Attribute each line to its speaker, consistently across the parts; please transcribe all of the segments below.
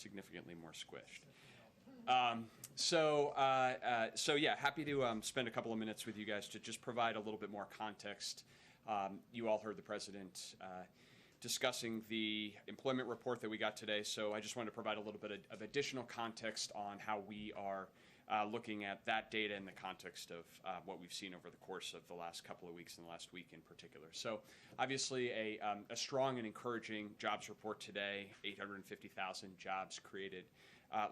Speaker 1: significantly more squished. So yeah, happy to spend a couple of minutes with you guys to just provide a little bit more context. You all heard the president discussing the employment report that we got today, so I just wanted to provide a little bit of additional context on how we are looking at that data in the context of what we've seen over the course of the last couple of weeks and the last week in particular. So obviously a strong and encouraging jobs report today, 850,000 jobs created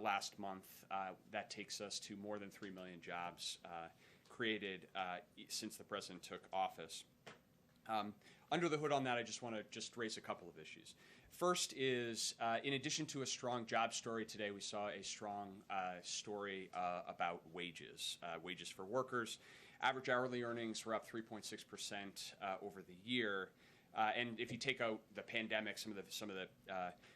Speaker 1: last month. That takes us to more than 3 million jobs created since the president took office. Under the hood on that, I just want to raise a couple of issues. First is, in addition to a strong job story today, we saw a strong story about wages, wages for workers. Average hourly earnings were up 3.6% over the year. And if you take out the pandemic, some of the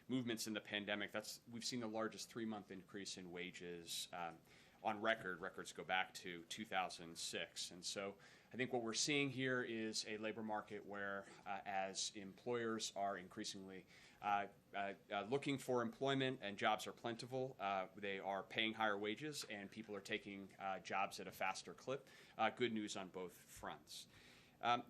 Speaker 1: movements in the pandemic, we've seen the largest 3-month increase in wages on record. Records go back to 2006. And so I think what we're seeing here is a labor market where as employers are increasingly looking for employment and jobs are plentiful, they are paying higher wages and people are taking jobs at a faster clip. Good news on both fronts.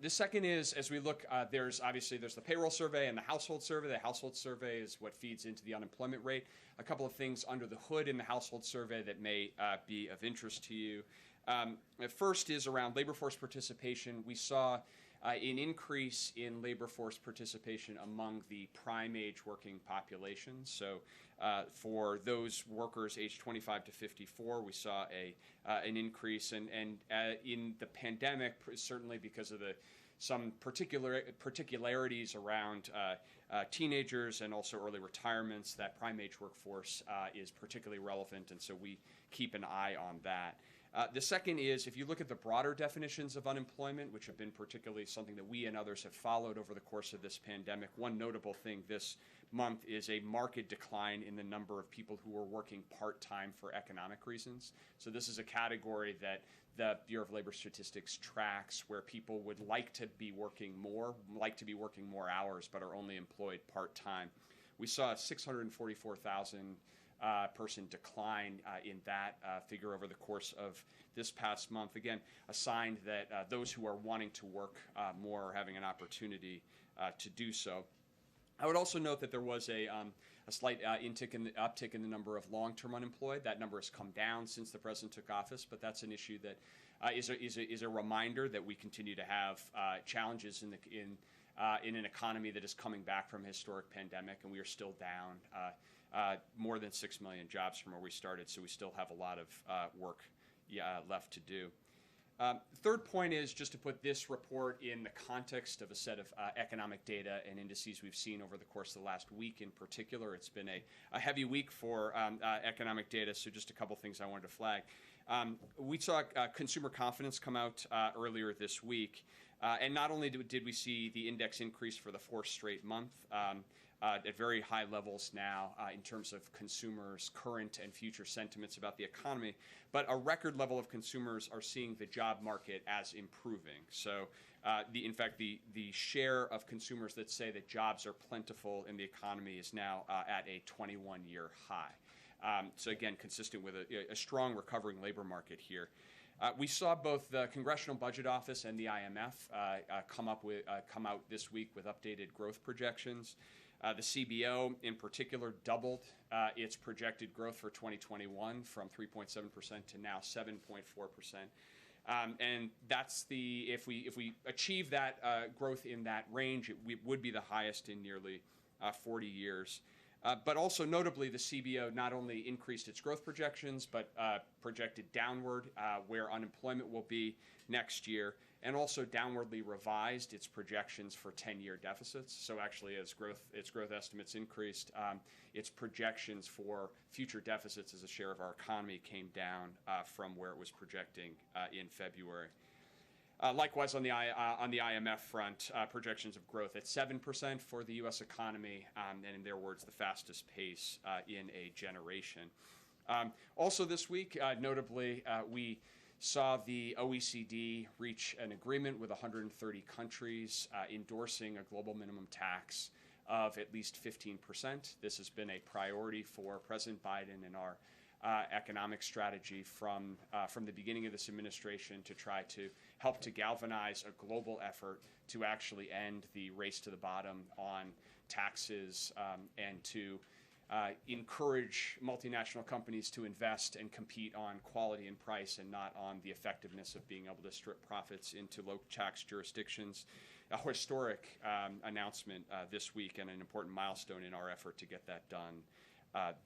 Speaker 1: The second is, as we look, there's the payroll survey and the household survey. The household survey is what feeds into the unemployment rate. A couple of things under the hood in the household survey that may be of interest to you. First is around labor force participation. We saw an increase in labor force participation among the prime age working population. So for those workers aged 25 to 54, we saw an increase. And in the pandemic, certainly because of some particularities around teenagers and also early retirements, that prime age workforce is particularly relevant, and so we keep an eye on that. The second is, if you look at the broader definitions of unemployment, which have been particularly something that we and others have followed over the course of this pandemic, one notable thing this month is a marked decline in the number of people who are working part-time for economic reasons. So this is a category that the Bureau of Labor Statistics tracks where people would like to be working more hours, but are only employed part-time. We saw a 644,000 person decline in that figure over the course of this past month. Again, a sign that those who are wanting to work more are having an opportunity to do so. I would also note that there was a slight uptick in the number of long-term unemployed. That number has come down since the president took office, but that's an issue that is a reminder that we continue to have challenges in an economy that is coming back from a historic pandemic, and we are still down more than 6 million jobs from where we started, so we still have a lot of work left to do. Third point is just to put this report in the context of a set of economic data and indices we've seen over the course of the last week in particular. It's been a heavy week for economic data, so just a couple things I wanted to flag. We saw consumer confidence come out earlier this week, and not only did we see the index increase for the 4th straight month, at very high levels now in terms of consumers' current and future sentiments about the economy, but a record level of consumers are seeing the job market as improving. So in fact, the share of consumers that say that jobs are plentiful in the economy is now at a 21-year high. So again, consistent with a strong recovering labor market here. We saw both the Congressional Budget Office and the IMF come out this week with updated growth projections. The CBO, in particular, doubled its projected growth for 2021 from 3.7% to now 7.4%. And that's if we achieve that growth in that range, it would be the highest in nearly 40 years. But also notably, the CBO not only increased its growth projections, but projected downward where unemployment will be next year, and also downwardly revised its projections for 10-year deficits. So actually, as its growth estimates increased, its projections for future deficits as a share of our economy came down from where it was projecting in February. Likewise, on the IMF front, projections of growth at 7% for the U.S. economy, and in their words, the fastest pace in a generation. Also this week, notably, we saw the OECD reach an agreement with 130 countries endorsing a global minimum tax of at least 15%. This has been a priority for President Biden and our economic strategy from the beginning of this administration to try to help to galvanize a global effort to actually end the race to the bottom on taxes and to encourage multinational companies to invest and compete on quality and price and not on the effectiveness of being able to strip profits into low tax jurisdictions. A historic announcement this week and an important milestone in our effort to get that done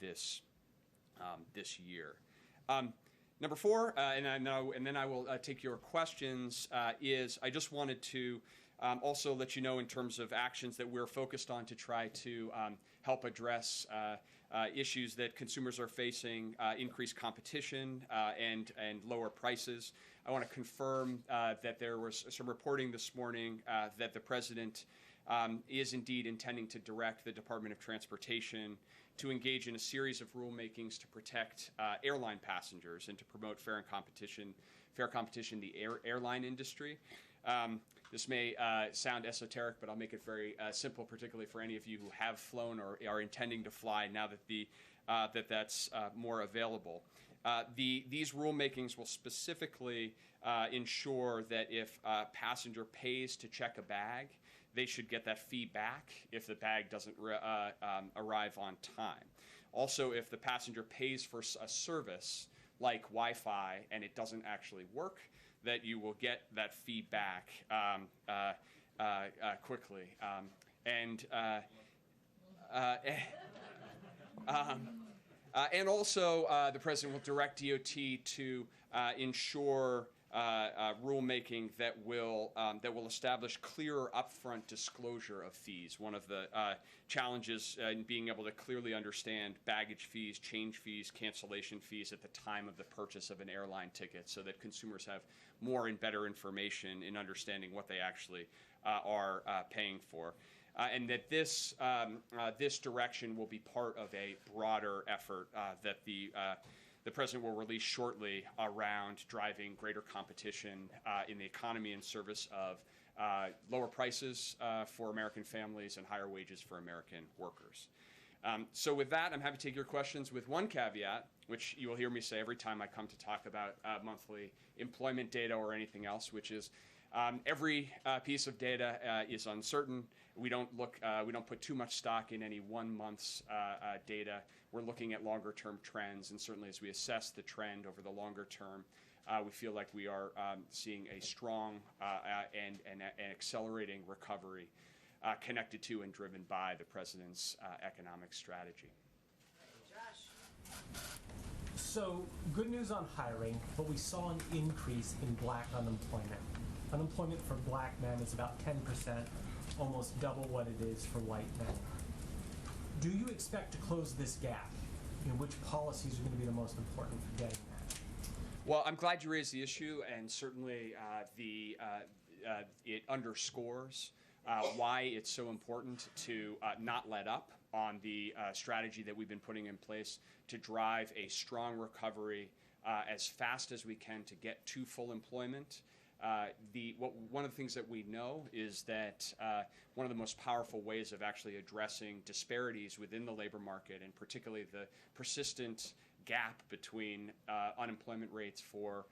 Speaker 1: this year. Number four, and then I will take your questions, is I just wanted to also let you know in terms of actions that we're focused on to try to help address issues that consumers are facing, increased competition and lower prices. I want to confirm that there was some reporting this morning that the President is indeed intending to direct the Department of Transportation to engage in a series of rulemakings to protect airline passengers and to promote fair competition in the airline industry. This may sound esoteric, but I'll make it very simple, particularly for any of you who have flown or are intending to fly now that that's more available. These rulemakings will specifically ensure that if a passenger pays to check a bag, they should get that fee back if the bag doesn't arrive on time. Also, if the passenger pays for a service like Wi-Fi and it doesn't actually work, that you will get that fee back quickly. And also, the President will direct DOT to ensure rulemaking that will establish clearer upfront disclosure of fees. One of the challenges in being able to clearly understand baggage fees, change fees, cancellation fees at the time of the purchase of an airline ticket, so that consumers have more and better information in understanding what they actually are paying for. And that this direction will be part of a broader effort that the President will release shortly around driving greater competition in the economy in service of lower prices for American families and higher wages for American workers. So with that, I'm happy to take your questions with one caveat, which you will hear me say every time I come to talk about monthly employment data or anything else, which is every piece of data is uncertain. We don't put too much stock in any 1 month's data. We're looking at longer-term trends, and certainly as we assess the trend over the longer term, we feel like we are seeing a strong and accelerating recovery connected to and driven by the President's economic strategy.
Speaker 2: So, good news on hiring, but we saw an increase in black unemployment. Unemployment for black men is about 10%, almost double what it is for white men. Do you expect to close this gap? Which policies are going to be the most important for getting that?
Speaker 1: Well, I'm glad you raised the issue, and certainly it underscores why it's so important to not let up on the strategy that we've been putting in place to drive a strong recovery as fast as we can to get to full employment. One of the things that we know is that one of the most powerful ways of actually addressing disparities within the labor market, and particularly the persistent gap between unemployment rates for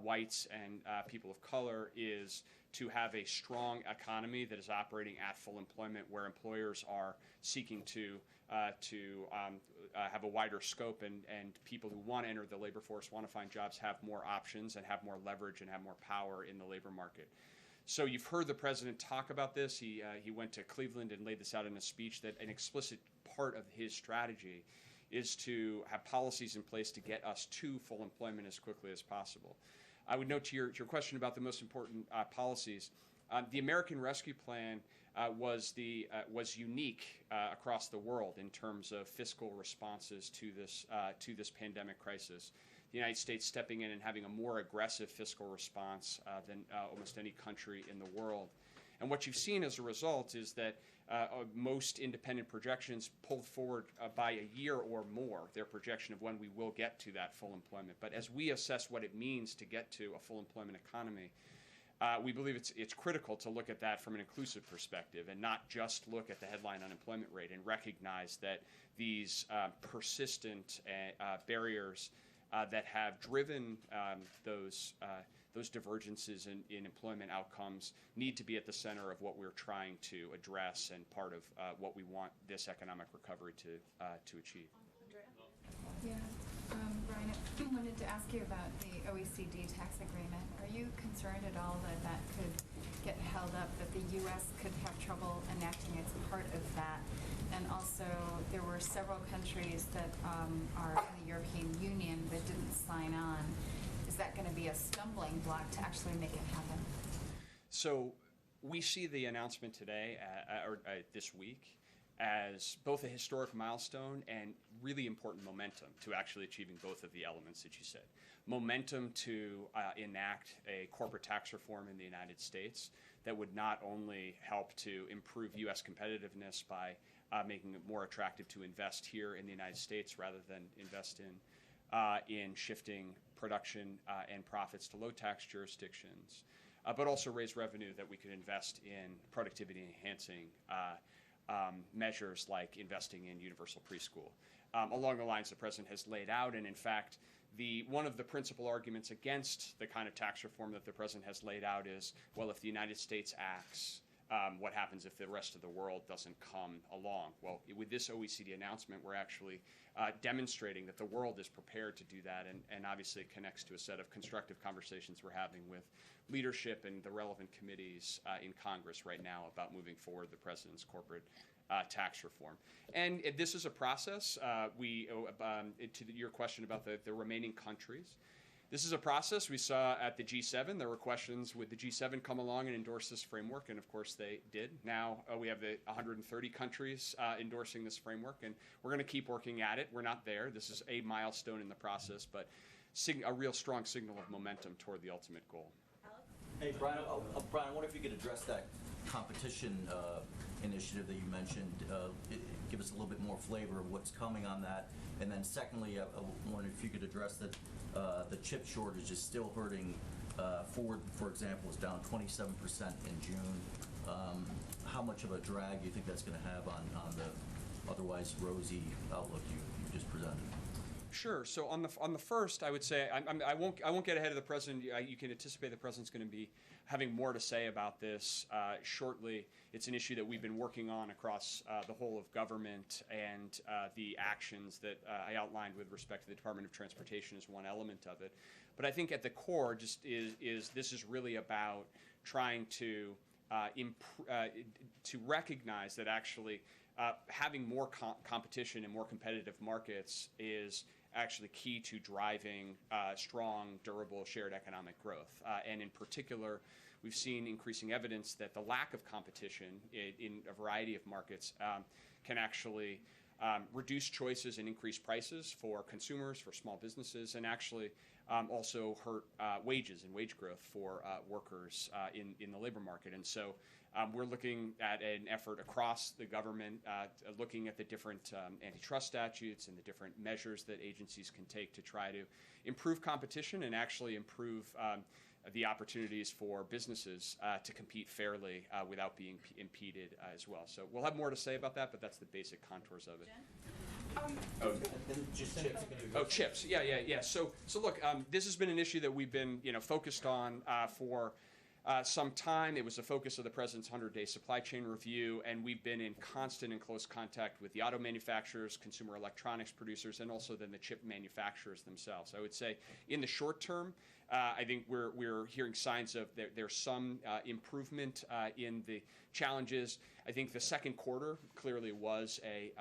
Speaker 1: whites and people of color, is to have a strong economy that is operating at full employment, where employers are seeking to have a wider scope, and people who want to enter the labor force, want to find jobs, have more options and have more leverage and have more power in the labor market. So you've heard the President talk about this. He went to Cleveland and laid this out in a speech, that an explicit part of his strategy is to have policies in place to get us to full employment as quickly as possible. I would note to your question about the most important policies. The American Rescue Plan was unique across the world in terms of fiscal responses to this pandemic crisis. The United States stepping in and having a more aggressive fiscal response than almost any country in the world. And what you've seen as a result is that most independent projections pulled forward by a year or more their projection of when we will get to that full employment. But as we assess what it means to get to a full employment economy, we believe it's critical to look at that from an inclusive perspective and not just look at the headline unemployment rate and recognize that these persistent barriers that have driven those divergences in employment outcomes need to be at the center of what we're trying to address and part of what we want this economic recovery to achieve.
Speaker 3: Yeah, Brian, I wanted to ask you about the OECD tax agreement. Are you concerned at all that that could get held up, that the U.S. could have trouble enacting its part of that? And also, there were several countries that are in the European Union that didn't sign on. Is that going to be a stumbling block to actually make it happen?
Speaker 1: So we see the announcement today, or this week, as both a historic milestone and really important momentum to actually achieving both of the elements that you said. Momentum to enact a corporate tax reform in the United States that would not only help to improve U.S. competitiveness by making it more attractive to invest here in the United States rather than invest in shifting production and profits to low-tax jurisdictions, but also raise revenue that we could invest in productivity-enhancing measures like investing in universal preschool. Along the lines the President has laid out, and in fact, one of the principal arguments against the kind of tax reform that the President has laid out is, well, if the United States acts, what happens if the rest of the world doesn't come along? Well, with this OECD announcement, we're actually demonstrating that the world is prepared to do that, and obviously it connects to a set of constructive conversations we're having with leadership and the relevant committees in Congress right now about moving forward the President's corporate tax reform. And this is a process. Your question about the remaining countries, this is a process. We saw at the G7, there were questions, would the G7 come along and endorse this framework? And of course they did. Now we have the 130 countries endorsing this framework, and we're going to keep working at it. We're not there. This is a milestone in the process, but a real strong signal of momentum toward the ultimate goal.
Speaker 4: Hey, Brian, Brian, I wonder if you could address that competition initiative that you mentioned. Give us a little bit more flavor of what's coming on that. And then secondly, I wonder if you could address that the chip shortage is still hurting. Ford, for example, is down 27% in June. How much of a drag do you think that's going to have on the otherwise rosy outlook you just presented?
Speaker 1: Sure. So on the first, I would say I won't get ahead of the President. You can anticipate the President's going to be having more to say about this shortly. It's an issue that we've been working on across the whole of government, and the actions that I outlined with respect to the Department of Transportation is one element of it. But I think at the core just is this is really about trying to recognize that actually having more competition and more competitive markets is actually key to driving strong, durable, shared economic growth. And in particular, we've seen increasing evidence that the lack of competition in a variety of markets can actually reduce choices and increase prices for consumers, for small businesses, and actually also hurt wages and wage growth for workers in the labor market. And so we're looking at an effort across the government, looking at the different antitrust statutes and the different measures that agencies can take to try to improve competition and actually improve the opportunities for businesses to compete fairly without being impeded as well. So we'll have more to say about that, but that's the basic contours of it. Chips. Yeah. So look, this has been an issue that we've been focused on for some time. It was the focus of the President's 100-day supply chain review, and we've been in constant and close contact with the auto manufacturers, consumer electronics producers, and also then the chip manufacturers themselves. I would say in the short term, I think we're hearing signs of there's some improvement in the challenges. I think the second quarter clearly was a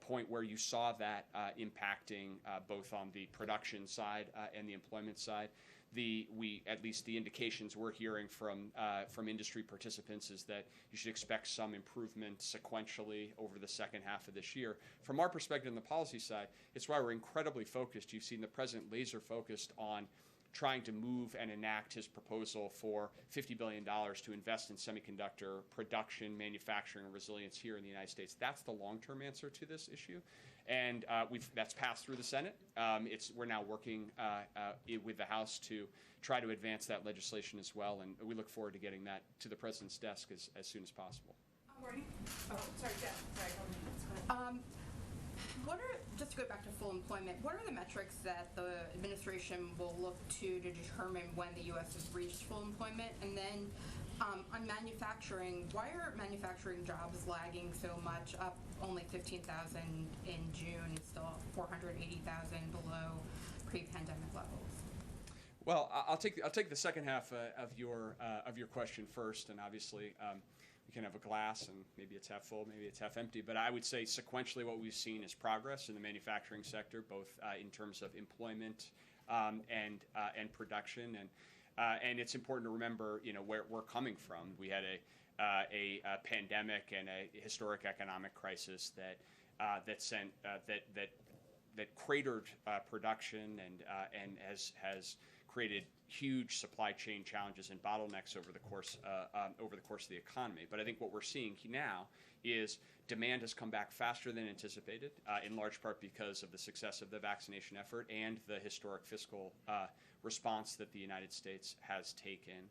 Speaker 1: point where you saw that impacting both on the production side and the employment side. At least the indications we're hearing from industry participants is that you should expect some improvement sequentially over the second half of this year. From our perspective on the policy side, it's why we're incredibly focused. You've seen the President laser focused on trying to move and enact his proposal for $50 billion to invest in semiconductor production, manufacturing, and resilience here in the United States. That's the long-term answer to this issue. And that's passed through the Senate. We're now working with the House to try to advance that legislation as well, and we look forward to getting that to the President's desk as soon as possible.
Speaker 5: Morning. Oh, sorry, Jeff. Sorry, go ahead. Just to go back to full employment, what are the metrics that the administration will look to determine when the U.S. has reached full employment? And then on manufacturing, why are manufacturing jobs lagging so much, up only 15,000 in June and still 480,000 below pre-pandemic levels?
Speaker 1: Well, I'll take the second half of your question first, and obviously we can have a glass, and maybe it's half full, maybe it's half empty. But I would say sequentially, what we've seen is progress in the manufacturing sector, both in terms of employment and production, and it's important to remember, where we're coming from. We had a pandemic and a historic economic crisis that cratered production and has created huge supply chain challenges and bottlenecks over the course of the economy. But I think what we're seeing now is demand has come back faster than anticipated, in large part because of the success of the vaccination effort and the historic fiscal response that the United States has taken.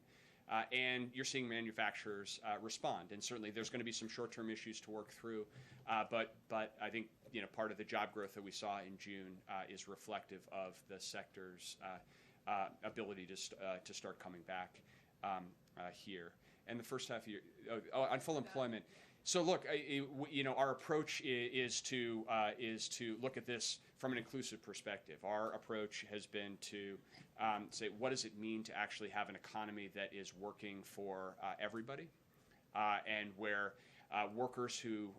Speaker 1: And you're seeing manufacturers respond, and certainly there's going to be some short-term issues to work through. But I think part of the job growth that we saw in June is reflective of the sector's ability to start coming back here. And the first half of your on full employment. So look, our approach is to look at this from an inclusive perspective. Our approach has been to say, what does it mean to actually have an economy that is working for everybody, and where workers who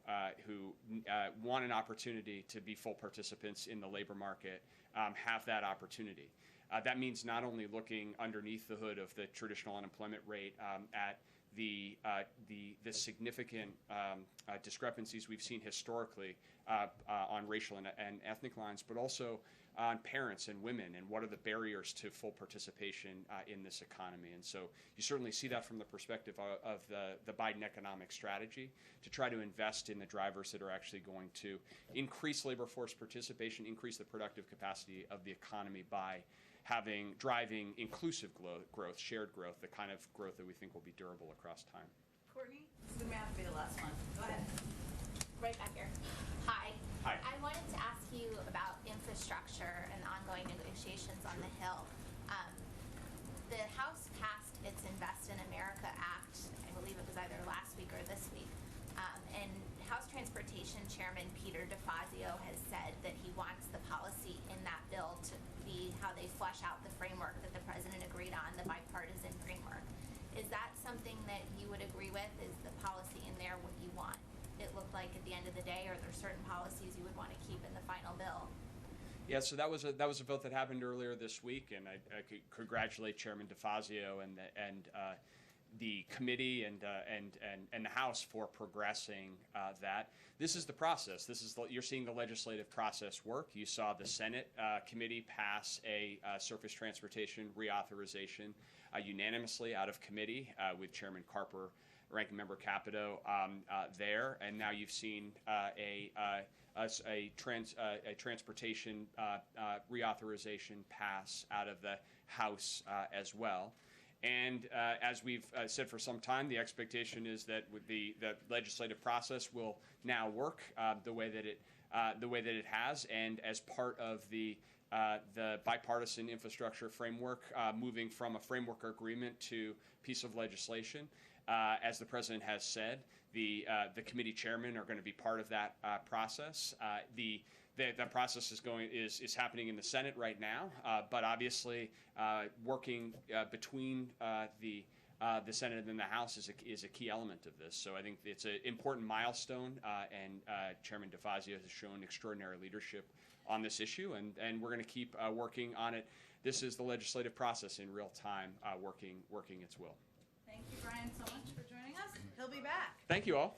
Speaker 1: want an opportunity to be full participants in the labor market have that opportunity. That means not only looking underneath the hood of the traditional unemployment rate at the significant discrepancies we've seen historically on racial and ethnic lines, but also on parents and women, and what are the barriers to full participation in this economy. And so you certainly see that from the perspective of the Biden economic strategy, to try to invest in the drivers that are actually going to increase labor force participation, increase the productive capacity of the economy by driving inclusive growth, shared growth, the kind of growth that we think will be durable across time.
Speaker 5: Courtney, this is the math be the last one. Go ahead.
Speaker 6: Right back here. Hi.
Speaker 1: Hi.
Speaker 6: I wanted to ask you about infrastructure and ongoing negotiations on the Hill. The House passed its Invest in America Act, I believe it was either last week or this week, and House Transportation Chairman Peter DeFazio has said that he wants the policy in that bill to be how they flesh out the framework that the president agreed on, the bipartisan framework. Is that something that you would agree with? Is the policy in there what you want it looked like at the end of the day, or are there certain policies you would want to keep in the final bill?
Speaker 1: Yeah, so that was a vote that happened earlier this week, and I could congratulate Chairman DeFazio and the committee and the House for progressing that. This is the process. You're seeing the legislative process work. You saw the Senate committee pass a surface transportation reauthorization unanimously out of committee with Chairman Carper, Ranking Member Capito there, and now you've seen a transportation reauthorization pass out of the House as well. And as we've said for some time, the expectation is that with the legislative process will now work the way that it has, and as part of the bipartisan infrastructure framework, moving from a framework agreement to piece of legislation. As the president has said, the committee chairmen are going to be part of that process. That process is happening in the Senate right now, but obviously working between the Senate and the House is a key element of this. So I think it's an important milestone, and Chairman DeFazio has shown extraordinary leadership on this issue, and we're going to keep working on it. This is the legislative process in real time, working its will.
Speaker 5: Thank you, Brian, so much for joining us. He'll be back.
Speaker 1: Thank you all.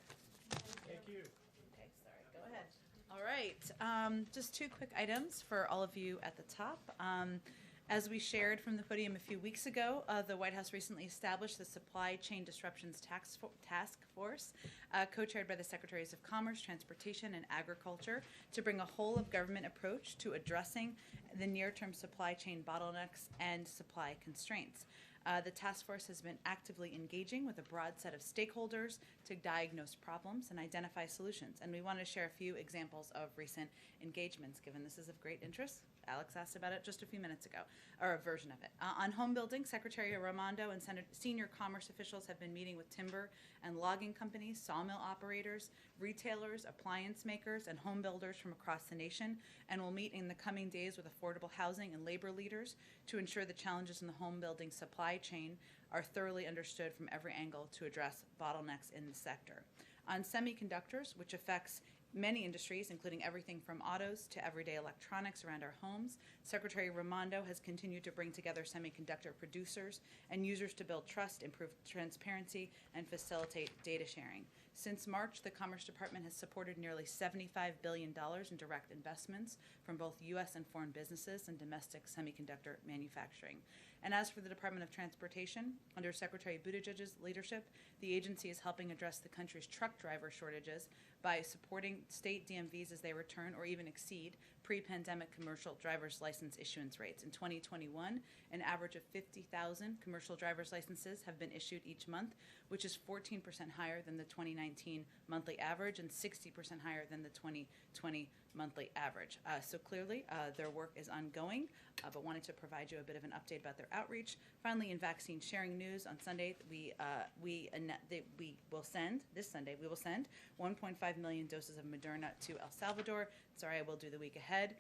Speaker 2: Thank you.
Speaker 5: Okay, sorry, go ahead. All right, just two quick items for all of you at the top.
Speaker 7: As we shared from the podium a few weeks ago, the White House recently established the Supply Chain Disruptions Task Force, co-chaired by the Secretaries of Commerce, Transportation, and Agriculture, to bring a whole-of-government approach to addressing the near-term supply chain bottlenecks and supply constraints. The task force has been actively engaging with a broad set of stakeholders to diagnose problems and identify solutions. And we want to share a few examples of recent engagements, given this is of great interest. Alex asked about it just a few minutes ago, or a version of it. On home building, Secretary Raimondo and senior commerce officials have been meeting with timber and logging companies, sawmill operators, retailers, appliance makers, and home builders from across the nation, and will meet in the coming days with affordable housing and labor leaders to ensure the challenges in the home building supply chain are thoroughly understood from every angle to address bottlenecks in the sector. On semiconductors, which affects many industries, including everything from autos to everyday electronics around our homes, Secretary Raimondo has continued to bring together semiconductor producers and users to build trust, improve transparency, and facilitate data sharing. Since March, the Commerce Department has supported nearly $75 billion in direct investments from both U.S. and foreign businesses and domestic semiconductor manufacturing. And as for the Department of Transportation, under Secretary Buttigieg's leadership, the agency is helping address the country's truck driver shortages by supporting state DMVs as they return or even exceed pre-pandemic commercial driver's license issuance rates. In 2021, an average of 50,000 commercial driver's licenses have been issued each month, which is 14% higher than the 2019 monthly average and 60% higher than the 2020 monthly average. So clearly, their work is ongoing, but wanted to provide you a bit of an update about their outreach. Finally, in vaccine sharing news, on Sunday, we will send 1.5 million doses of Moderna to El Salvador. Sorry, I will do the week ahead.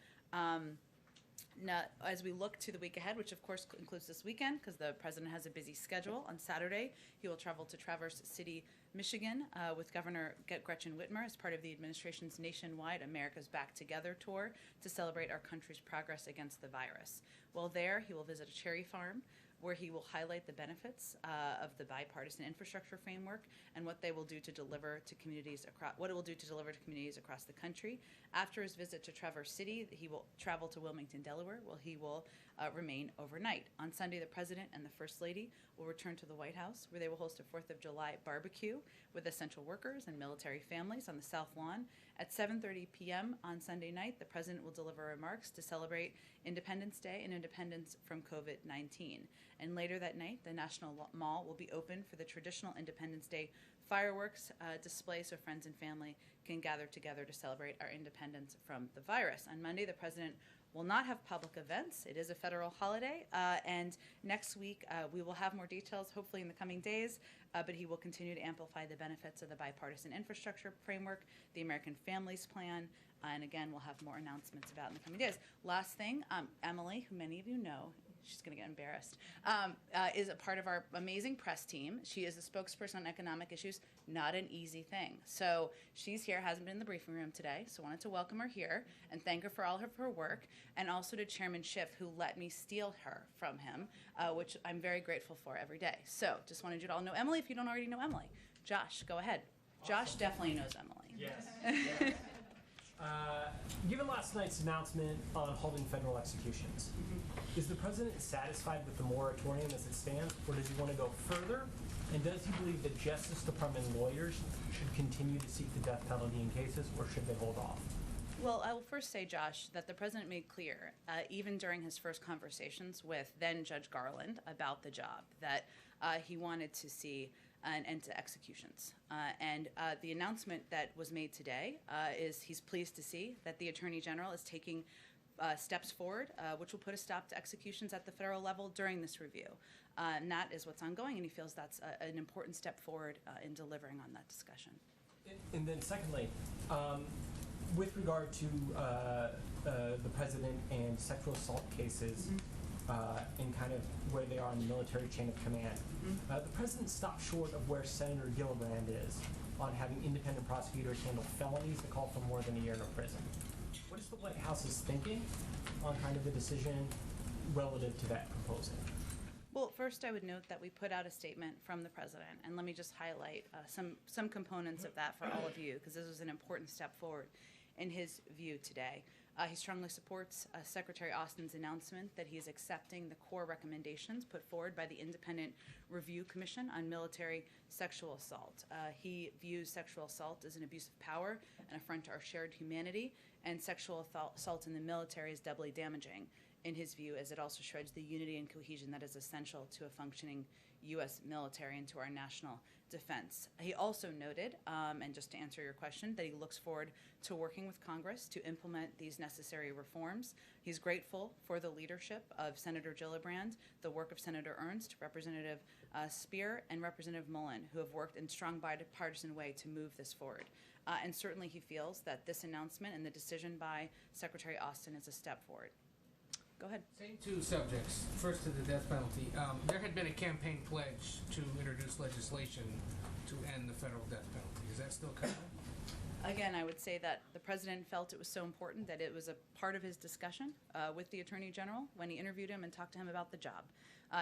Speaker 7: Now, as we look to the week ahead, which of course includes this weekend, because the president has a busy schedule, on Saturday he will travel to Traverse City, Michigan, with Governor Gretchen Whitmer as part of the administration's nationwide America's Back Together tour to celebrate our country's progress against the virus. While there, he will visit a cherry farm where he will highlight the benefits of the bipartisan infrastructure framework and what they will do to deliver to communities across the country. After his visit to Traverse City, he will travel to Wilmington, Delaware, where he will remain overnight. On Sunday, the President and the First Lady will return to the White House, where they will host a 4th of July barbecue with essential workers and military families on the South Lawn. At 7:30 p.m. on Sunday night, the President will deliver remarks to celebrate Independence Day and independence from COVID-19. And later that night, the National Mall will be open for the traditional Independence Day fireworks display so friends and family can gather together to celebrate our independence from the virus. On Monday, the President will not have public events. It is a federal holiday, and next week we will have more details, hopefully in the coming days, but he will continue to amplify the benefits of the bipartisan infrastructure framework, the American Families Plan, and again, we'll have more announcements about in the coming days. Last thing, Emily, who many of you know, she's going to get embarrassed, is a part of our amazing press team. She is a spokesperson on economic issues, not an easy thing. So she's here, hasn't been in the briefing room today, so wanted to welcome her here and thank her for all of her work, and also to Chairman Schiff, who let me steal her from him, which I'm very grateful for every day. So just wanted you to all know Emily if you don't already know Emily. Josh, go ahead. Awesome. Josh definitely knows Emily.
Speaker 2: Yes. Given last night's announcement on holding federal executions, is the president satisfied with the moratorium as it stands, or does he want to go further? And does he believe that Justice Department lawyers should continue to seek the death penalty in cases, or should they hold off?
Speaker 7: Well, I will first say, Josh, that the president made clear, even during his first conversations with then Judge Garland about the job, that he wanted to see an end to executions. And the announcement that was made today is he's pleased to see that the Attorney General is taking steps forward, which will put a stop to executions at the federal level during this review. And that is what's ongoing, and he feels that's an important step forward in delivering on that discussion.
Speaker 2: And then secondly, with regard to the president and sexual assault cases, and kind of where they are in the military chain of command, the president stopped short of where Senator Gillibrand is on having independent prosecutors handle felonies that call for more than a year in prison. What is the White House's thinking on kind of the decision relative to that proposal?
Speaker 7: Well, first I would note that we put out a statement from the president, and let me just highlight some components of that for all of you, because this was an important step forward in his view today. He strongly supports Secretary Austin's announcement that he is accepting the core recommendations put forward by the Independent Review Commission on Military Sexual Assault. He views sexual assault as an abuse of power, an affront to our shared humanity, and sexual assault in the military is doubly damaging, in his view, as it also shreds the unity and cohesion that is essential to a functioning U.S. military and to our national defense. He also noted, and just to answer your question, that he looks forward to working with Congress to implement these necessary reforms. He's grateful for the leadership of Senator Gillibrand, the work of Senator Ernst, Representative Speer, and Representative Mullen, who have worked in strong bipartisan way to move this forward. And certainly he feels that this announcement and the decision by Secretary Austin is a step forward. Go ahead.
Speaker 8: Same two subjects. First to the death penalty. There had been a campaign pledge to introduce legislation to end the federal death penalty. Is that still coming?
Speaker 7: Again, I would say that the president felt it was so important that it was a part of his discussion with the Attorney General when he interviewed him and talked to him about the job.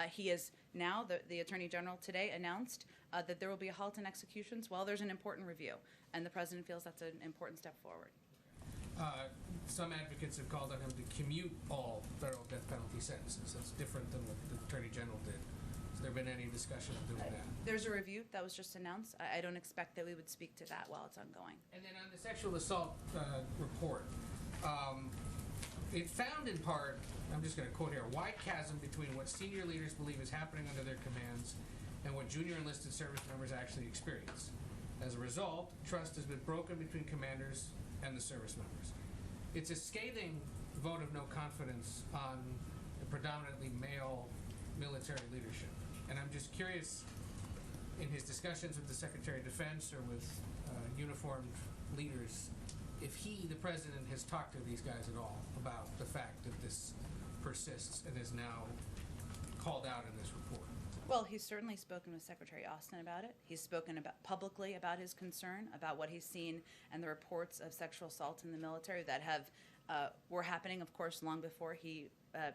Speaker 7: He is now, the Attorney General today announced that there will be a halt in executions while there's an important review, and the president feels that's an important step forward.
Speaker 8: Some advocates have called on him to commute all federal death penalty sentences. That's different than what the Attorney General did. Has there been any discussion of doing that?
Speaker 7: There's a review that was just announced. I don't expect that we would speak to that while it's ongoing.
Speaker 8: And then on the sexual assault report, it found in part, I'm just going to quote here, a wide chasm between what senior leaders believe is happening under their commands and what junior enlisted service members actually experience. As a result, trust has been broken between commanders and the service members. It's a scathing vote of no confidence on the predominantly male military leadership. And I'm just curious, in his discussions with the Secretary of Defense or with uniformed leaders, if he, the president, has talked to these guys at all about the fact that this persists and is now called out in this report.
Speaker 7: Well, he's certainly spoken with Secretary Austin about it. He's spoken publicly about his concern about what he's seen and the reports of sexual assault in the military that were happening, of course, long before he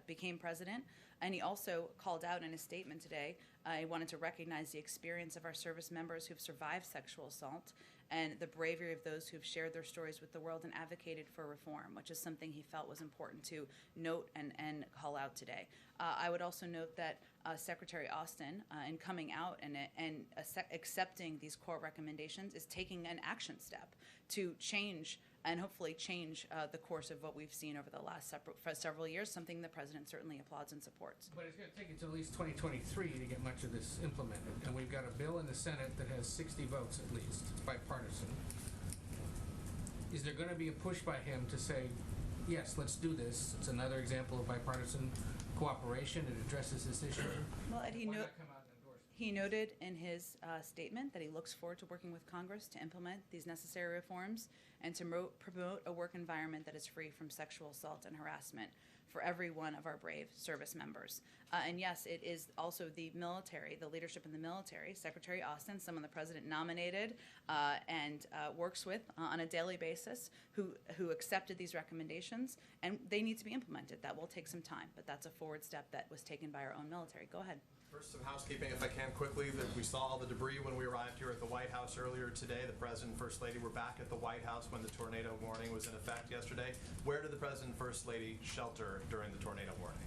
Speaker 7: became president. And he also called out in a statement today, he wanted to recognize the experience of our service members who've survived sexual assault and the bravery of those who've shared their stories with the world and advocated for reform, which is something he felt was important to note and call out today. I would also note that Secretary Austin, in coming out and accepting these core recommendations, is taking an action step to change and hopefully change the course of what we've seen over the last several years, something the president certainly applauds and supports.
Speaker 8: But it's going to take until at least 2023 to get much of this implemented. And we've got a bill in the Senate that has 60 votes at least, bipartisan. Is there going to be a push by him to say, yes, let's do this? It's another example of bipartisan cooperation. It addresses this issue.
Speaker 7: Well, Ed,
Speaker 8: Why not come out and endorse it?
Speaker 7: he noted in his statement that he looks forward to working with Congress to implement these necessary reforms and to promote a work environment that is free from sexual assault and harassment for every one of our brave service members. And yes, it is also the military, the leadership in the military, Secretary Austin, someone the president nominated and works with on a daily basis, who accepted these recommendations, and they need to be implemented. That will take some time, but that's a forward step that was taken by our own military. Go ahead.
Speaker 9: First, some housekeeping, if I can quickly, that we saw all the debris when we arrived here at the White House earlier today. The President and First Lady were back at the White House when the tornado warning was in effect yesterday. Where did the President and First Lady shelter during the tornado warning?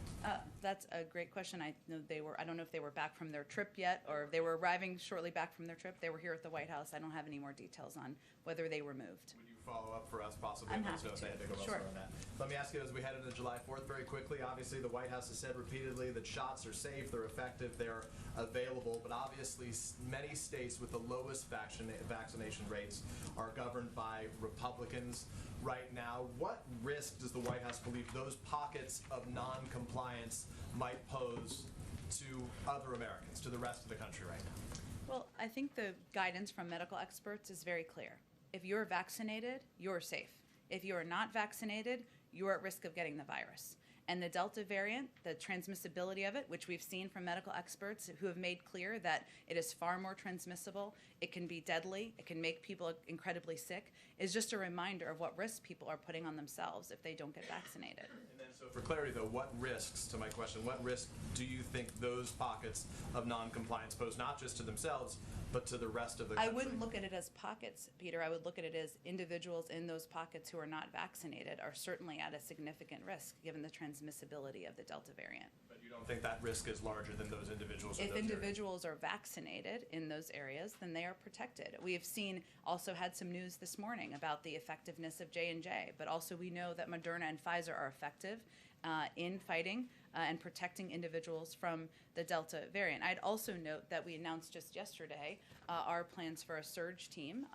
Speaker 7: That's a great question. I don't know if they were back from their trip yet, or if they were arriving shortly back from their trip. They were here at the White House. I don't have any more details on whether they were moved.
Speaker 9: Would you follow up for us possibly?
Speaker 7: I'm
Speaker 9: Let us
Speaker 7: happy
Speaker 9: know if
Speaker 7: to.
Speaker 9: they had to go
Speaker 7: Sure.
Speaker 9: elsewhere on that. Let me ask you, as we head into July 4th very quickly, obviously the White House has said repeatedly that shots are safe, they're effective, they're available, but obviously many states with the lowest vaccination rates are governed by Republicans right now. What risk does the White House believe those pockets of non-compliance might pose to other Americans, to the rest of the country right now?
Speaker 7: Well, I think the guidance from medical experts is very clear. If you're vaccinated, you're safe. If you are not vaccinated, you're at risk of getting the virus. And the Delta variant, the transmissibility of it, which we've seen from medical experts who have made clear that it is far more transmissible, it can be deadly, it can make people incredibly sick, is just a reminder of what risks people are putting on themselves if they don't get vaccinated.
Speaker 9: And then, so for clarity though, what risks, to my question, what risk do you think those pockets of non-compliance pose, not just to themselves, but to the rest of the
Speaker 7: I
Speaker 9: country?
Speaker 7: wouldn't look at it as pockets, Peter. I would look at it as individuals in those pockets who are not vaccinated are certainly at a significant risk given the transmissibility of the Delta variant.
Speaker 9: But you don't think that risk is larger than those individuals in
Speaker 7: If
Speaker 9: those areas?
Speaker 7: individuals are vaccinated in those areas, then they are protected. We have also had some news this morning about the effectiveness of J&J, but also we know that Moderna and Pfizer are effective in fighting and protecting individuals from the Delta variant. I'd also note that we announced just yesterday our plans for a surge team,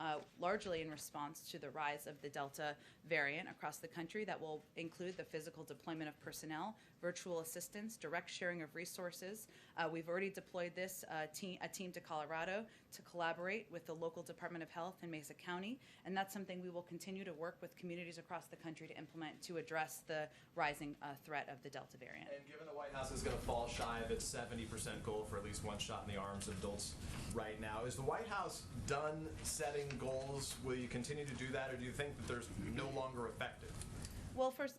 Speaker 7: largely in response to the rise of the Delta variant across the country that will include the physical deployment of personnel, virtual assistance, direct sharing of resources. We've already deployed a team to Colorado to collaborate with the local Department of Health in Mesa County, and that's something we will continue to work with communities across the country to implement to address the rising threat of the Delta variant.
Speaker 9: And given the White House is going to fall shy of its 70% goal for at least one shot in the arms of adults right now, is the White House done setting goals? Will you continue to do that, or do you think that there's no longer effective?
Speaker 7: Well, first,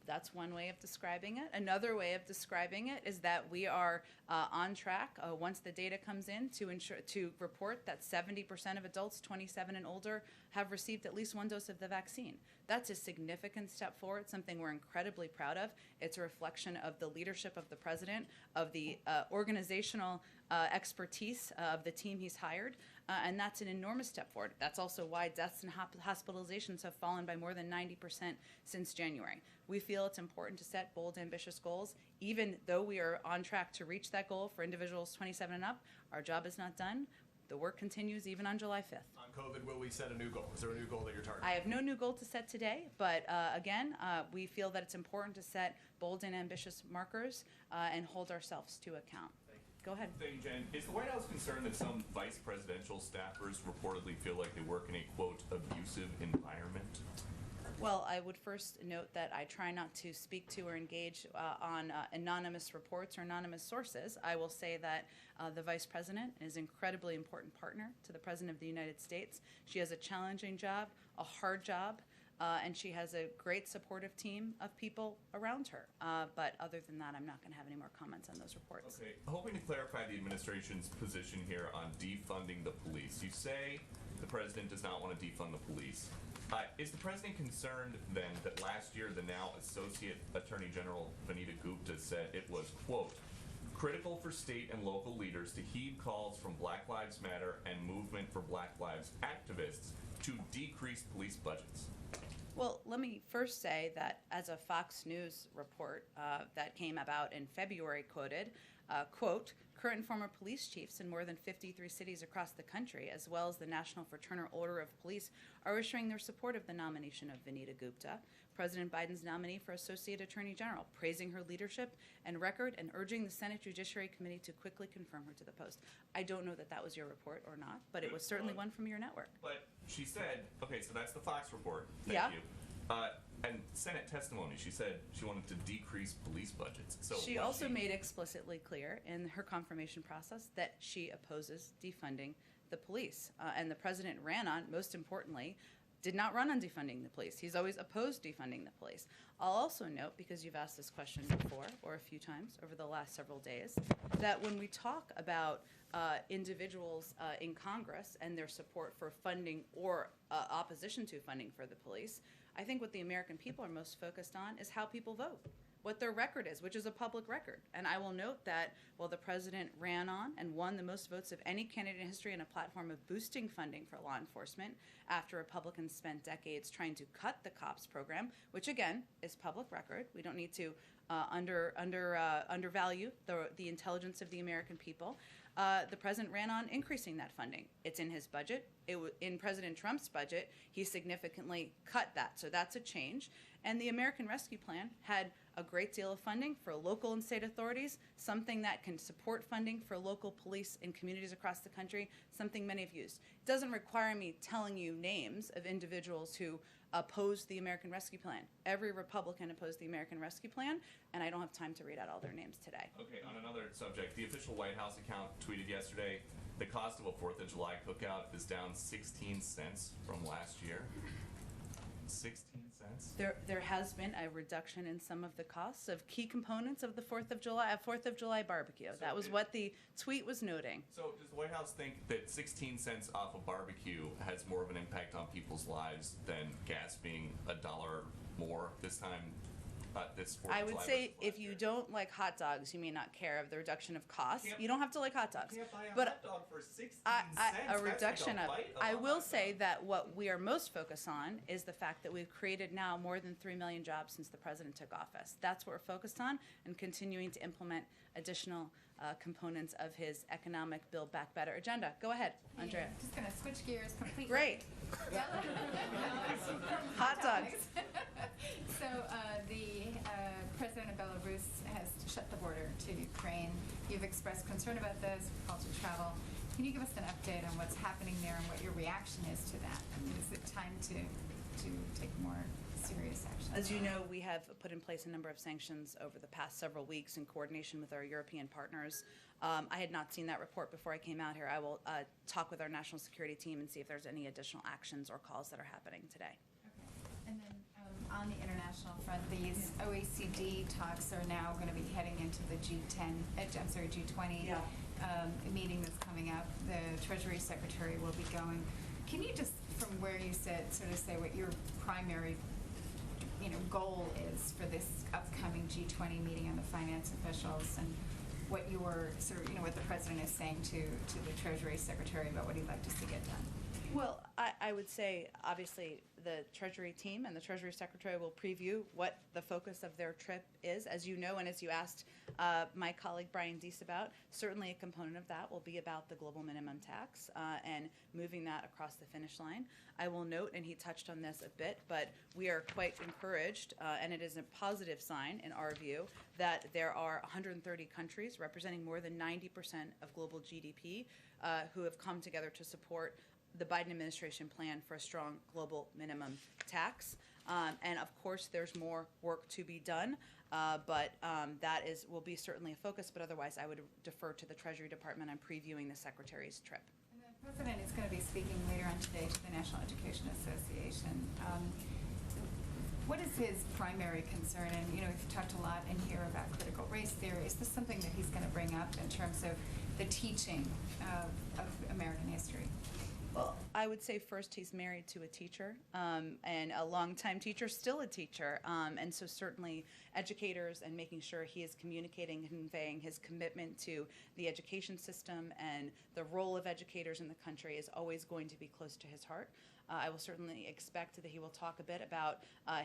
Speaker 7: that's one way of describing it. Another way of describing it is that we are on track once the data comes in to report that 70% of adults 27 and older have received at least one dose of the vaccine. That's a significant step forward, something we're incredibly proud of. It's a reflection of the leadership of the president, of the organizational expertise of the team he's hired, and that's an enormous step forward. That's also why deaths and hospitalizations have fallen by more than 90% since January. We feel it's important to set bold, ambitious goals. Even though we are on track to reach that goal for individuals 27 and up, our job is not done. The work continues even on July 5th.
Speaker 9: On COVID, will we set a new goal? Is there a new goal that you're targeting?
Speaker 7: I have no new goal to set today, but again, we feel that it's important to set bold and ambitious markers and hold ourselves to account. Go ahead.
Speaker 10: Thank you, Jen. Is the White House concerned that some vice presidential staffers reportedly feel like they work in a, quote, abusive environment?
Speaker 7: Well, I would first note that I try not to speak to or engage on anonymous reports or anonymous sources. I will say that the Vice President is an incredibly important partner to the President of the United States. She has a challenging job, a hard job, and she has a great supportive team of people around her. But other than that, I'm not going to have any more comments on those reports.
Speaker 10: Okay, hoping to clarify the administration's position here on defunding the police. You say the president does not want to defund the police. Is the president concerned then that last year the now Associate Attorney General Vanita Gupta said it was, quote, critical for state and local leaders to heed calls from Black Lives Matter and Movement for Black Lives activists to decrease police budgets?
Speaker 7: Well, let me first say that as a Fox News report that came about in February quoted, quote, current and former police chiefs in more than 53 cities across the country, as well as the National Fraternal Order of Police, are issuing their support of the nomination of Vanita Gupta, President Biden's nominee for Associate Attorney General, praising her leadership and record and urging the Senate Judiciary Committee to quickly confirm her to the post. I don't know that that was your report or not, but it was certainly one from your network.
Speaker 10: But she said, okay, so that's the Fox report. Thank
Speaker 7: Yeah.
Speaker 10: you. And Senate testimony, she said she wanted to decrease police budgets. So
Speaker 7: She also made explicitly clear in her confirmation process that she opposes defunding the police. And the president ran on, most importantly, did not run on defunding the police. He's always opposed defunding the police. I'll also note, because you've asked this question before or a few times over the last several days, that when we talk about individuals in Congress and their support for funding or opposition to funding for the police, I think what the American people are most focused on is how people vote, what their record is, which is a public record. And I will note that while the president ran on and won the most votes of any candidate in history in a platform of boosting funding for law enforcement after Republicans spent decades trying to cut the COPS program, which again is public record. We don't need to undervalue the intelligence of the American people. The president ran on increasing that funding. It's in his budget. In President Trump's budget, he significantly cut that. So that's a change. And the American Rescue Plan had a great deal of funding for local and state authorities, something that can support funding for local police in communities across the country, something many have used. It doesn't require me telling you names of individuals who opposed the American Rescue Plan. Every Republican opposed the American Rescue Plan, and I don't have time to read out all their names today.
Speaker 10: Okay, on another subject, the official White House account tweeted yesterday the cost of a 4th of July cookout is down 16 cents from last year. 16 cents. cents?
Speaker 7: There has been a reduction in some of the costs of key components of the 4th of July barbecue. That was what the tweet was noting.
Speaker 10: So does the White House think that 16 cents off a barbecue has more of an impact on people's lives than gas being $1 more this time, this 4th of
Speaker 7: I would
Speaker 10: July
Speaker 7: say
Speaker 10: versus
Speaker 7: if
Speaker 10: last
Speaker 7: you
Speaker 10: year?
Speaker 7: don't like hot dogs, you may not care of the reduction of costs.
Speaker 10: Can't-
Speaker 7: You don't have to like hot dogs.
Speaker 10: You can't buy a
Speaker 7: But
Speaker 10: hot dog for 16
Speaker 7: a
Speaker 10: cents.
Speaker 7: reduction
Speaker 10: That's
Speaker 7: of,
Speaker 10: like a bite
Speaker 7: I
Speaker 10: of a
Speaker 7: will
Speaker 10: hot
Speaker 7: say
Speaker 10: dog.
Speaker 7: that what we are most focused on is the fact that we've created now more than 3 million jobs since the president took office. That's what we're focused on, and continuing to implement additional components of his economic Build Back Better agenda. Go ahead, Andrea.
Speaker 3: Just gonna switch gears completely.
Speaker 7: Great. Hot dogs.
Speaker 3: So the president of Belarus has shut the border to Ukraine. You've expressed concern about this, called to travel. Can you give us an update on what's happening there and what your reaction is to that? I mean, is it time to take more serious action?
Speaker 7: As you know, we have put in place a number of sanctions over the past several weeks in coordination with our European partners. I had not seen that report before I came out here. I will talk with our national security team and see if there's any additional actions or calls that are happening today.
Speaker 3: Okay. And then on the international front, these OECD talks are now going to be heading into the G20 meeting that's coming up. The Treasury Secretary will be going. Can you just, from where you sit, sort of say what your primary goal is for this upcoming G20 meeting on the finance officials, and what your sort of, what the president is saying to the Treasury Secretary about what he'd like to see get done?
Speaker 7: Well, I would say, obviously, the Treasury team and the Treasury Secretary will preview what the focus of their trip is. As you know, and as you asked my colleague Brian Deese about, certainly a component of that will be about the global minimum tax and moving that across the finish line. I will note, and he touched on this a bit, but we are quite encouraged, and it is a positive sign in our view, that there are 130 countries representing more than 90% of global GDP who have come together to support the Biden administration plan for a strong global minimum tax. And of course, there's more work to be done, but that will be certainly a focus. But otherwise, I would defer to the Treasury Department on previewing the Secretary's trip.
Speaker 3: And the president is going to be speaking later on today to the National Education Association. What is his primary concern? And we've talked a lot in here about critical race theory. Is this something that he's going to bring up in terms of the teaching of American history?
Speaker 7: Well, I would say first he's married to a teacher, and a longtime teacher, still a teacher, and so certainly educators and making sure he is communicating and conveying his commitment to the education system and the role of educators in the country is always going to be close to his heart. I will certainly expect that he will talk a bit about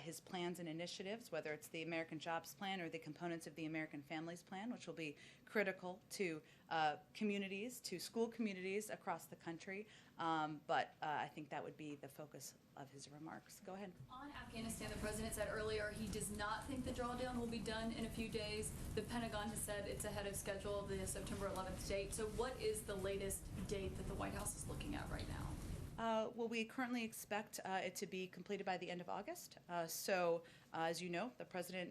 Speaker 7: his plans and initiatives, whether it's the American Jobs Plan or the components of the American Families Plan, which will be critical to communities, to school communities across the country. But I think that would be the focus of his remarks. Go ahead.
Speaker 11: On Afghanistan, the president said earlier he does not think the drawdown will be done in a few days. The Pentagon has said it's ahead of schedule, the September 11th date. So what is the latest date that the White House is looking at right now?
Speaker 7: Well, we currently expect it to be completed by the end of August. So, as you know, the president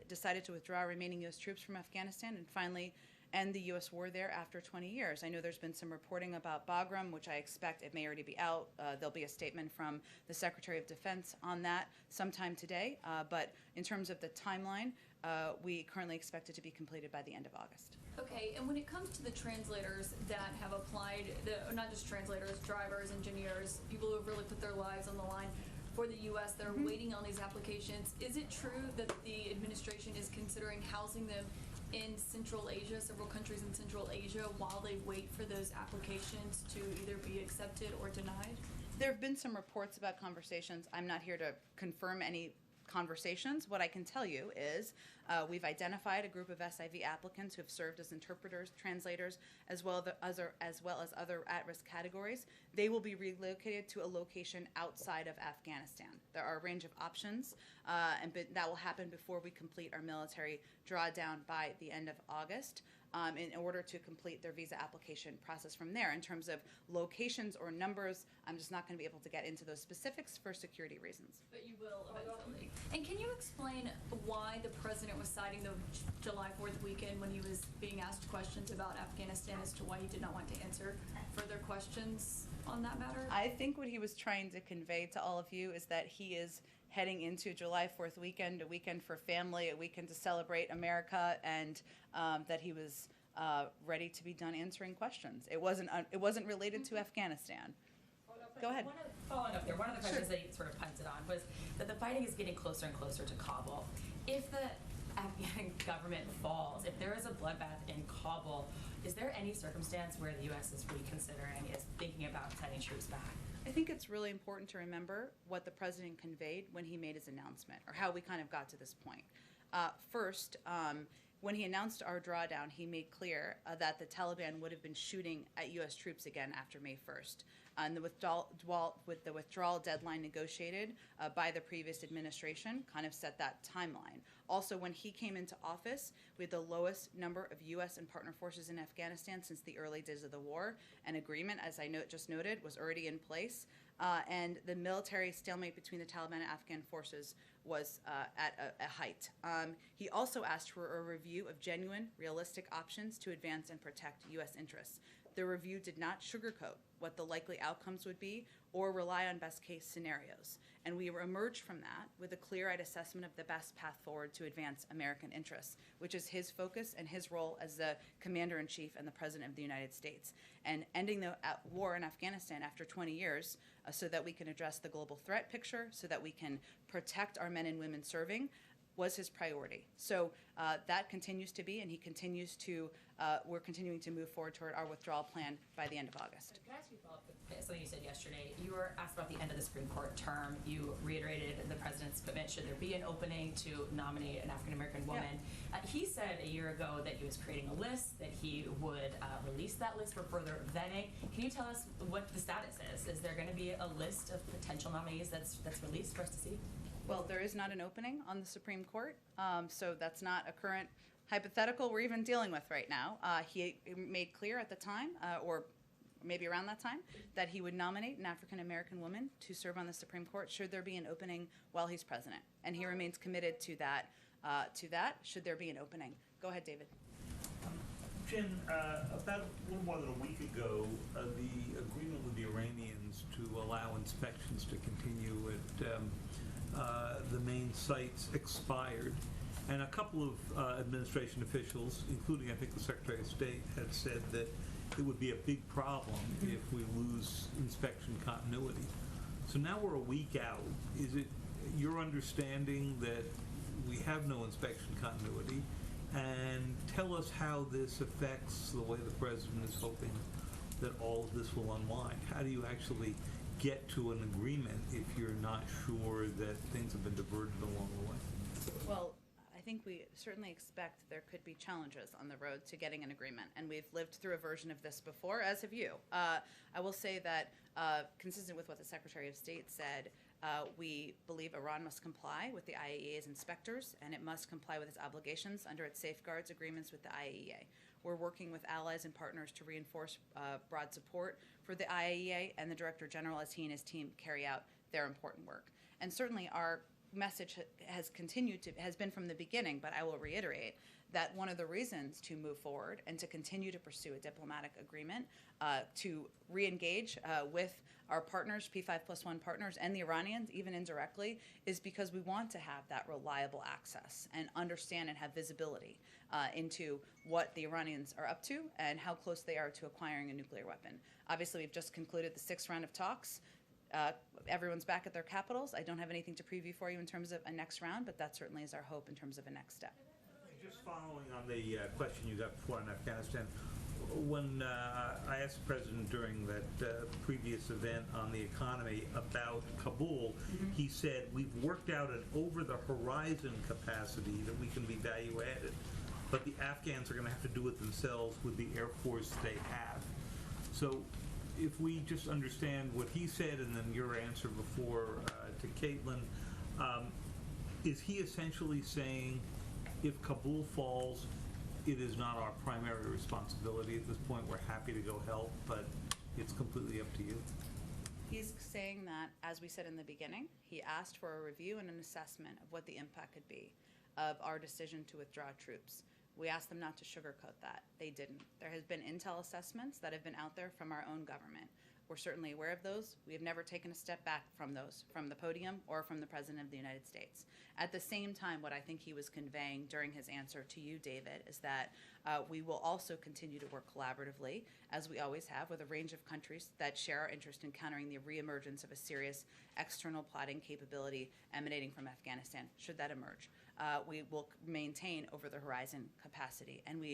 Speaker 7: decided to withdraw remaining U.S. troops from Afghanistan and finally end the U.S. war there after 20 years. I know there's been some reporting about Bagram, which I expect it may already be out. There'll be a statement from the Secretary of Defense on that sometime today. But in terms of the timeline, we currently expect it to be completed by the end of August.
Speaker 11: Okay, and when it comes to the translators that have applied, not just translators, drivers, engineers, people who have really put their lives on the line for the U.S. that are waiting on these applications, is it true that the administration is considering housing them in Central Asia, several countries in Central Asia, while they wait for those applications to either be accepted or denied?
Speaker 7: There have been some reports about conversations. I'm not here to confirm any conversations. What I can tell you is we've identified a group of SIV applicants who have served as interpreters, translators, as well as other at-risk categories. They will be relocated to a location outside of Afghanistan. There are a range of options, but that will happen before we complete our military drawdown by the end of August. In order to complete their visa application process from there. In terms of locations or numbers, I'm just not going to be able to get into those specifics for security reasons.
Speaker 11: But you will eventually. And can you explain why the president was citing the July 4th weekend when he was being asked questions about Afghanistan as to why he did not want to answer further questions on that matter?
Speaker 7: I think what he was trying to convey to all of you is that he is heading into July 4th weekend, a weekend for family, a weekend to celebrate America, and that he was ready to be done answering questions. It wasn't related to Afghanistan. Go ahead.
Speaker 12: Following up there, one of the questions that you sort of punted on was that the fighting is getting closer and closer to Kabul. If the Afghan government falls, if there is a bloodbath in Kabul, is there any circumstance where the U.S. is reconsidering, is thinking about sending troops back?
Speaker 7: I think it's really important to remember what the president conveyed when he made his announcement, or how we kind of got to this point. First, when he announced our drawdown, he made clear that the Taliban would have been shooting at U.S. troops again after May 1st. And the withdrawal deadline negotiated by the previous administration kind of set that timeline. Also, when he came into office, we had the lowest number of U.S. and partner forces in Afghanistan since the early days of the war. An agreement, as I just noted, was already in place. And the military stalemate between the Taliban and Afghan forces was at a height. He also asked for a review of genuine, realistic options to advance and protect U.S. interests. The review did not sugarcoat what the likely outcomes would be or rely on best-case scenarios. And we emerged from that with a clear-eyed assessment of the best path forward to advance American interests, which is his focus and his role as the commander-in-chief and the president of the United States. And ending the war in Afghanistan after 20 years so that we can address the global threat picture, so that we can protect our men and women serving, was his priority. So that continues to be, and we're continuing to move forward toward our withdrawal plan by the end of August.
Speaker 12: Can I ask you a follow-up with something you said yesterday? You were asked about the end of the Supreme Court term. You reiterated the president's commitment, should there be an opening to nominate an African-American woman. Yeah. He said a year ago that he was creating a list, that he would release that list for further vetting. Can you tell us what the status is? Is there going to be a list of potential nominees that's released for us to see?
Speaker 7: Well, there is not an opening on the Supreme Court, so that's not a current hypothetical we're even dealing with right now. He made clear at the time, or maybe around that time, that he would nominate an African-American woman to serve on the Supreme Court should there be an opening while he's president. And he remains committed to that, should there be an opening. Go ahead, David.
Speaker 13: Jen, about a little more than a week ago, the agreement with the Iranians to allow inspections to continue at the main sites expired, and a couple of administration officials, including I think the Secretary of State, had said that it would be a big problem if we lose inspection continuity. So now we're a week out. Is it your understanding that we have no inspection continuity? And tell us how this affects the way the President is hoping that all of this will unwind. How do you actually get to an agreement if you're not sure that things have been diverted along the way?
Speaker 7: Well, I think we certainly expect there could be challenges on the road to getting an agreement, and we've lived through a version of this before, as have you. I will say that, consistent with what the Secretary of State said, we believe Iran must comply with the IAEA's inspectors, and it must comply with its obligations under its safeguards agreements with the IAEA. We're working with allies and partners to reinforce broad support for the IAEA and the Director General as he and his team carry out their important work. And certainly our message has been from the beginning, but I will reiterate that one of the reasons to move forward and to continue to pursue a diplomatic agreement, to re-engage with our partners, P5+1 partners, and the Iranians, even indirectly, is because we want to have that reliable access and understand and have visibility into what the Iranians are up to and how close they are to acquiring a nuclear weapon. Obviously, we've just concluded the 6th round of talks. Everyone's back at their capitals. I don't have anything to preview for you in terms of a next round, but that certainly is our hope in terms of a next step.
Speaker 13: Just following on the question you got before on Afghanistan, when I asked the President during that previous event on the economy about Kabul, he said, we've worked out an over-the-horizon capacity that we can be value-added, but the Afghans are going to have to do it themselves with the Air Force they have. So if we just understand what he said and then your answer before to Caitlin, is he essentially saying if Kabul falls, it is not our primary responsibility at this point? We're happy to go help, but it's completely up to you?
Speaker 7: He's saying that, as we said in the beginning, he asked for a review and an assessment of what the impact could be of our decision to withdraw troops. We asked them not to sugarcoat that. They didn't. There has been intel assessments that have been out there from our own government. We're certainly aware of those. We have never taken a step back from those, from the podium or from the President of the United States. At the same time, what I think he was conveying during his answer to you, David, is that we will also continue to work collaboratively, as we always have, with a range of countries that share our interest in countering the reemergence of a serious external plotting capability emanating from Afghanistan, should that emerge. We will maintain over-the-horizon capacity, and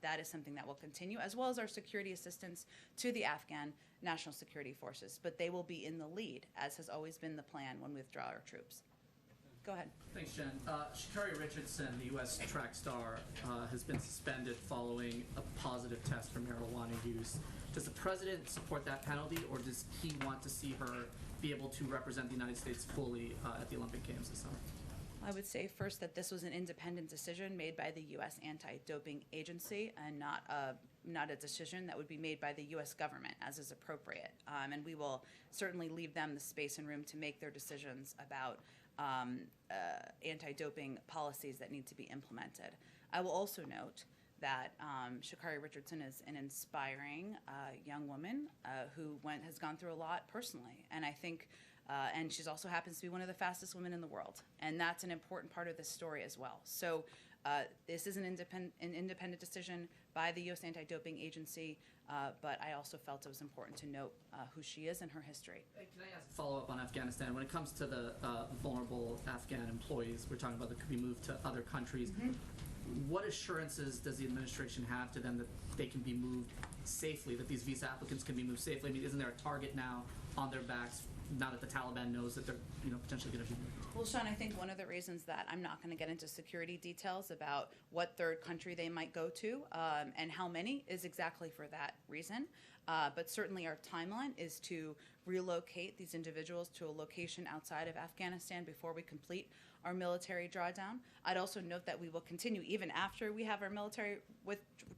Speaker 7: that is something that will continue, as well as our security assistance to the Afghan National Security Forces. But they will be in the lead, as has always been the plan when we withdraw our troops. Go ahead.
Speaker 14: Thanks, Jen. Sha'Carri Richardson, the U.S. track star, has been suspended following a positive test for marijuana use. Does the president support that penalty, or does he want to see her be able to represent the United States fully at the Olympic Games this summer?
Speaker 7: I would say first that this was an independent decision made by the U.S. Anti-Doping Agency, and not a decision that would be made by the U.S. government, as is appropriate. And we will certainly leave them the space and room to make their decisions about anti-doping policies that need to be implemented. I will also note that Sha'Carri Richardson is an inspiring young woman who has gone through a lot personally, and I think. And she also happens to be one of the fastest women in the world. And that's an important part of this story as well. So this is an independent decision by the U.S. Anti-Doping Agency, but I also felt it was important to note who she is and her history.
Speaker 14: Can I ask a follow-up on Afghanistan? When it comes to the vulnerable Afghan employees we're talking about that could be moved to other countries, what assurances does the administration have to them that they can be moved safely, that these visa applicants can be moved safely? I mean, isn't there a target now on their backs now that the Taliban knows that they're potentially going to be moved?
Speaker 7: Well, Sean, I think one of the reasons that I'm not going to get into security details about what third country they might go to and how many is exactly for that reason. But certainly our timeline is to relocate these individuals to a location outside of Afghanistan before we complete our military drawdown. I'd also note that we will continue even after we have our military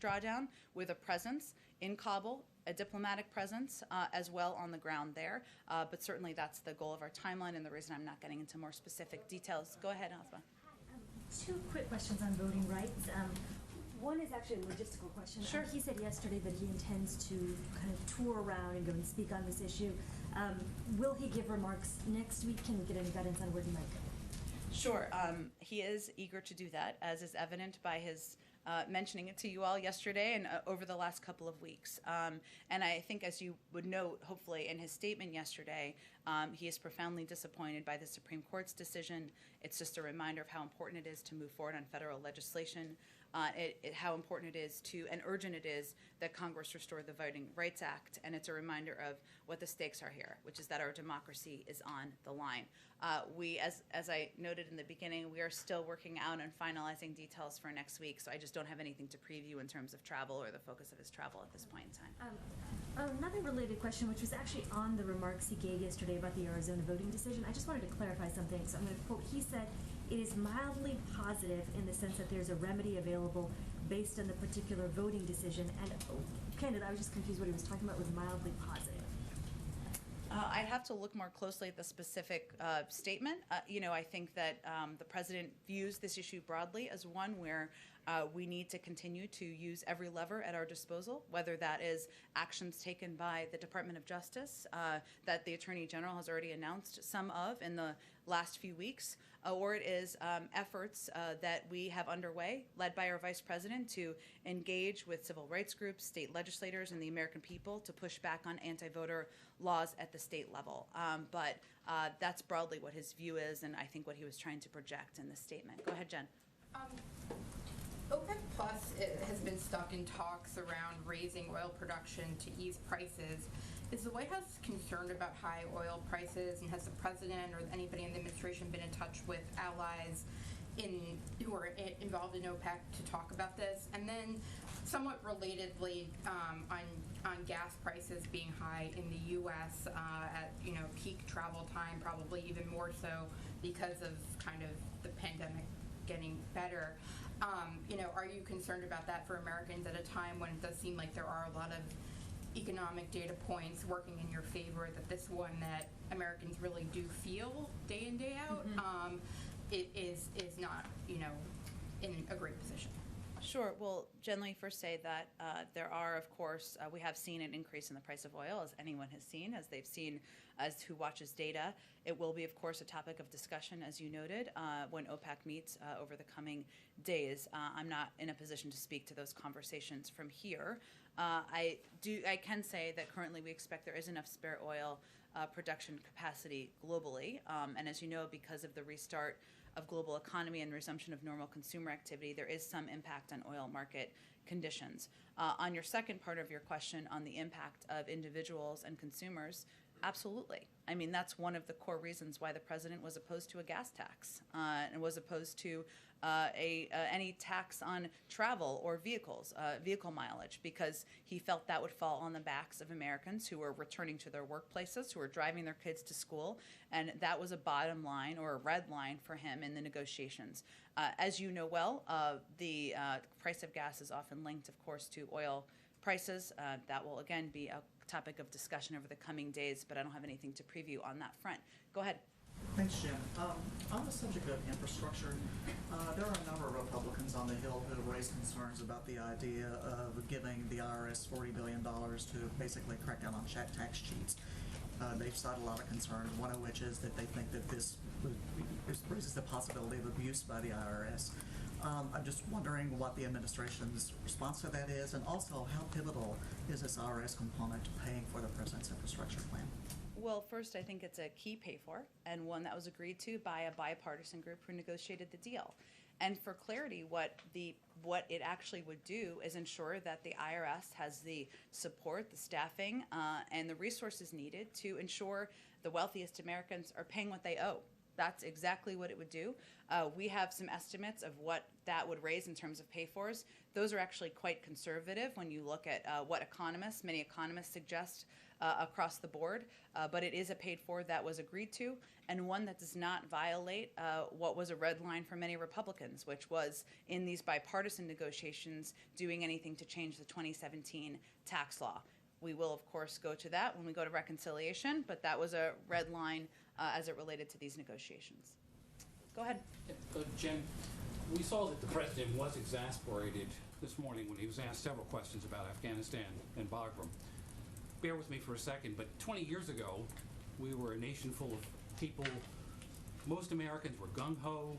Speaker 7: drawdown with a presence in Kabul, a diplomatic presence as well on the ground there. But certainly that's the goal of our timeline and the reason I'm not getting into more specific details. Go ahead, Asma.
Speaker 15: Two quick questions on voting rights. One is actually a logistical question.
Speaker 7: Sure.
Speaker 15: He said yesterday that he intends to kind of tour around and go and speak on this issue. Will he give remarks next week? Can we get any guidance on where he might go?
Speaker 7: Sure. He is eager to do that, as is evident by his mentioning it to you all yesterday and over the last couple of weeks. And I think, as you would note, hopefully, in his statement yesterday, he is profoundly disappointed by the Supreme Court's decision. It's just a reminder of how important it is to move forward on federal legislation, how important it is and urgent it is that Congress restore the Voting Rights Act. And it's a reminder of what the stakes are here, which is that our democracy is on the line. We, as I noted in the beginning, we are still working out and finalizing details for next week, so I just don't have anything to preview in terms of travel or the focus of his travel at this point in time.
Speaker 15: Another related question, which was actually on the remarks he gave yesterday about the Arizona voting decision. I just wanted to clarify something. So I'm going to quote, he said, "It is mildly positive in the sense that there's a remedy available based on the particular voting decision." And candid, I was just confused what he was talking about with mildly positive.
Speaker 7: I'd have to look more closely at the specific statement. I think that the president views this issue broadly as one where we need to continue to use every lever at our disposal, whether that is actions taken by the Department of Justice that the Attorney General has already announced some of in the last few weeks, or it is efforts that we have underway, led by our Vice President, to engage with civil rights groups, state legislators, and the American people to push back on anti-voter laws at the state level. But that's broadly what his view is, and I think what he was trying to project in this statement. Go ahead, Jen.
Speaker 5: OPEC Plus has been stuck in talks around raising oil production to ease prices. Is the White House concerned about high oil prices, and has the president or anybody in the administration been in touch with allies who are involved in OPEC to talk about this? And then, somewhat relatedly, on gas prices being high in the U.S. At peak travel time, probably even more so because of kind of the pandemic getting better. Are you concerned about that for Americans at a time when it does seem like there are a lot of economic data points working in your favor, that this one that Americans really do feel day in, day out, it is not, in a great position?
Speaker 7: Sure. Well, generally first say that there are, of course, we have seen an increase in the price of oil, as anyone has seen, as they've seen, as who watches data. It will be, of course, a topic of discussion, as you noted, when OPEC meets over the coming days. I'm not in a position to speak to those conversations from here. I can say that currently we expect there is enough spare oil production capacity globally, and as you know, because of the restart of global economy and resumption of normal consumer activity, there is some impact on oil market conditions. On your second part of your question on the impact of individuals and consumers, absolutely. I mean, that's one of the core reasons why the president was opposed to a gas tax and was opposed to any tax on travel or vehicle mileage, because he felt that would fall on the backs of Americans who were returning to their workplaces, who were driving their kids to school, and that was a bottom line or a red line for him in the negotiations. As you know well, the price of gas is often linked, of course, to oil prices. That will, again, be a topic of discussion over the coming days, but I don't have anything to preview on that front. Go ahead.
Speaker 16: Thanks, Jim. On the subject of infrastructure, there are a number of Republicans on the Hill who have raised concerns about the idea of giving the IRS $40 billion to basically crack down on check tax cheats. They've cited a lot of concerns, one of which is that they think that this raises the possibility of abuse by the IRS. I'm just wondering what the administration's response to that is, and also how pivotal is this IRS component to paying for the president's infrastructure plan?
Speaker 7: Well, first, I think it's a key pay for, and one that was agreed to by a bipartisan group who negotiated the deal. And for clarity, what it actually would do is ensure that the IRS has the support, the staffing, and the resources needed to ensure the wealthiest Americans are paying what they owe. That's exactly what it would do. We have some estimates of what that would raise in terms of pay-fors. Those are actually quite conservative when you look at what many economists suggest across the board, but it is a paid-for that was agreed to, and one that does not violate what was a red line for many Republicans, which was in these bipartisan negotiations doing anything to change the 2017 tax law. We will, of course, go to that when we go to reconciliation, but that was a red line as it related to these negotiations. Go ahead.
Speaker 17: Jim, we saw that the president was exasperated this morning when he was asked several questions about Afghanistan and Bagram. Bear with me for a second, but 20 years ago, we were a nation full of people. Most Americans were gung-ho,